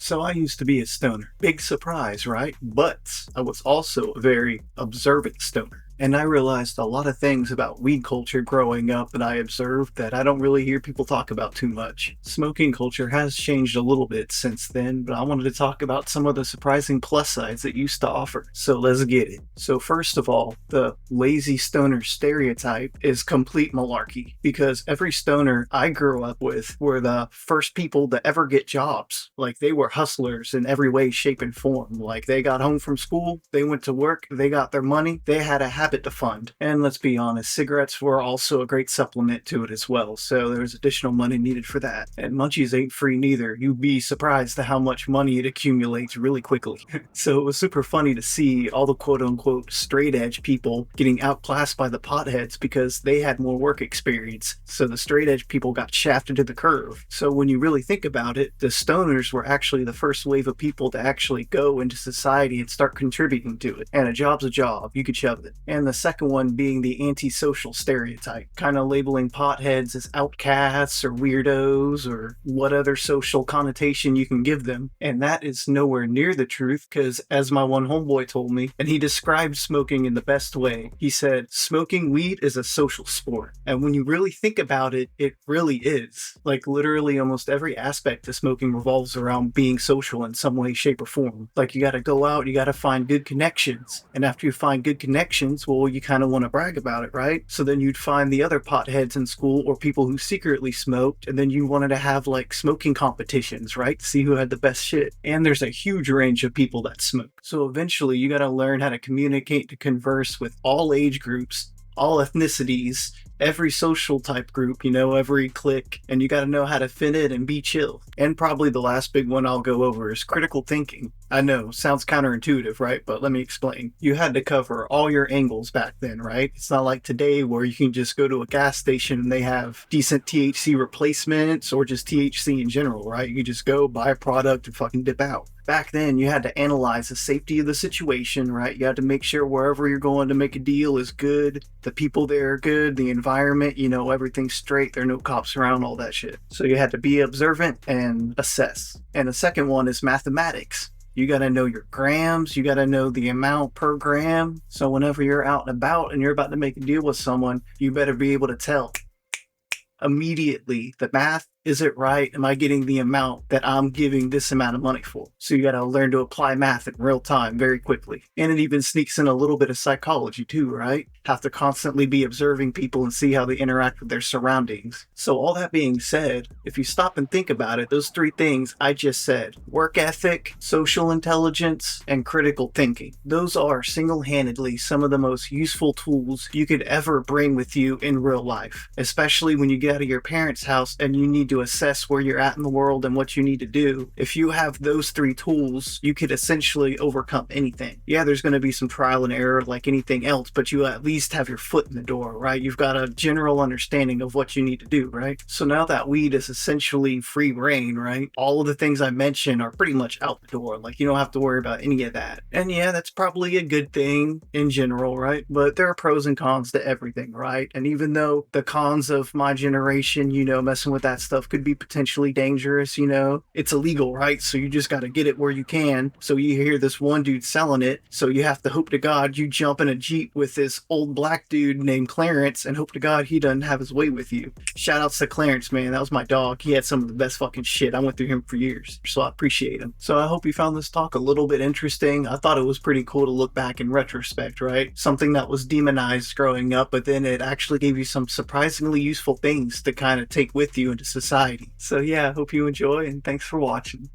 So I used to be a stoner. Big surprise, right? But I was also a very observant stoner. And I realized a lot of things about weed culture growing up that I observed that I don't really hear people talk about too much. Smoking culture has changed a little bit since then, but I wanted to talk about some of the surprising plus sides it used to offer. So let's get it. So first of all, the lazy stoner stereotype is complete malarkey because every stoner I grew up with were the first people to ever get jobs. Like they were hustlers in every way, shape, and form. Like they got home from school, they went to work, they got their money, they had a habit to fund. And let's be honest, cigarettes were also a great supplement to it as well, so there was additional money needed for that. And munchies ain't free neither. You'd be surprised at how much money it accumulates really quickly. So it was super funny to see all the quote-unquote straight edge people getting outclassed by the potheads because they had more work experience. So the straight edge people got shafted to the curve. So when you really think about it, the stoners were actually the first wave of people to actually go into society and start contributing to it. And a job's a job, you could shove it. And the second one being the antisocial stereotype, kind of labeling potheads as outcasts or weirdos or what other social connotation you can give them. And that is nowhere near the truth because, as my one homeboy told me, and he described smoking in the best way, he said, smoking weed is a social sport. And when you really think about it, it really is. Like literally almost every aspect of smoking revolves around being social in some way, shape, or form. Like you gotta go out, you gotta find good connections. And after you find good connections, well, you kind of want to brag about it, right? So then you'd find the other potheads in school or people who secretly smoked, and then you wanted to have like smoking competitions, right? To see who had the best shit. And there's a huge range of people that smoke. So eventually you got to learn how to communicate, to converse with all age groups, all ethnicities, every social type group, every clique, and you got to know how to fit in and be chill. And probably the last big one I'll go over is critical thinking. I know, sounds counterintuitive, right? But let me explain. You had to cover all your angles back then, right? It's not like today where you can just go to a gas station and they have decent THC replacements or just THC in general, right? You just go buy a product and fucking dip out. Back then, you had to analyze the safety of the situation, right? You had to make sure wherever you're going to make a deal is good, the people there are good, the environment, everything's straight, there are no cops around, all that shit. So you had to be observant and assess. And the second one is mathematics. You got to know your grams. You got to know the amount per gram. So whenever you're out and about and you're about to make a deal with someone, you better be able to tell immediately the math. Is it right? Am I getting the amount that I'm giving this amount of money for? So you got to learn to apply math in real time very quickly. And it even sneaks in a little bit of psychology too, right? Have to constantly be observing people and see how they interact with their surroundings. So all that being said, if you stop and think about it, those three things I just said, work ethic, social intelligence, and critical thinking, those are single-handedly some of the most useful tools you could ever bring with you in real life, especially when you get out of your parents' house and you need to assess where you're at in the world and what you need to do. If you have those three tools, you could essentially overcome anything. Yeah, there's going to be some trial and error like anything else, but you at least have your foot in the door, right? You've got a general understanding of what you need to do, right? So now that weed is essentially free reign, right? All of the things I mentioned are pretty much out the door. Like you don't have to worry about any of that. And yeah, that's probably a good thing in general, right? But there are pros and cons to everything, right? And even though the cons of my generation, messing with that stuff could be potentially dangerous, it's illegal, right? So you just got to get it where you can. So you hear this one dude selling it, so you have to hope to God you jump in a Jeep with this old black dude named Clarence and hope to God he doesn't have his way with you. Shout outs to Clarence, man. That was my dog. He had some of the best fucking shit. I went through him for years, so I appreciate him. So I hope you found this talk a little bit interesting. I thought it was pretty cool to look back in retrospect, right? Something that was demonized growing up, but then it actually gave you some surprisingly useful things to kind of take with you into society. So yeah, I hope you enjoy and thanks for watching.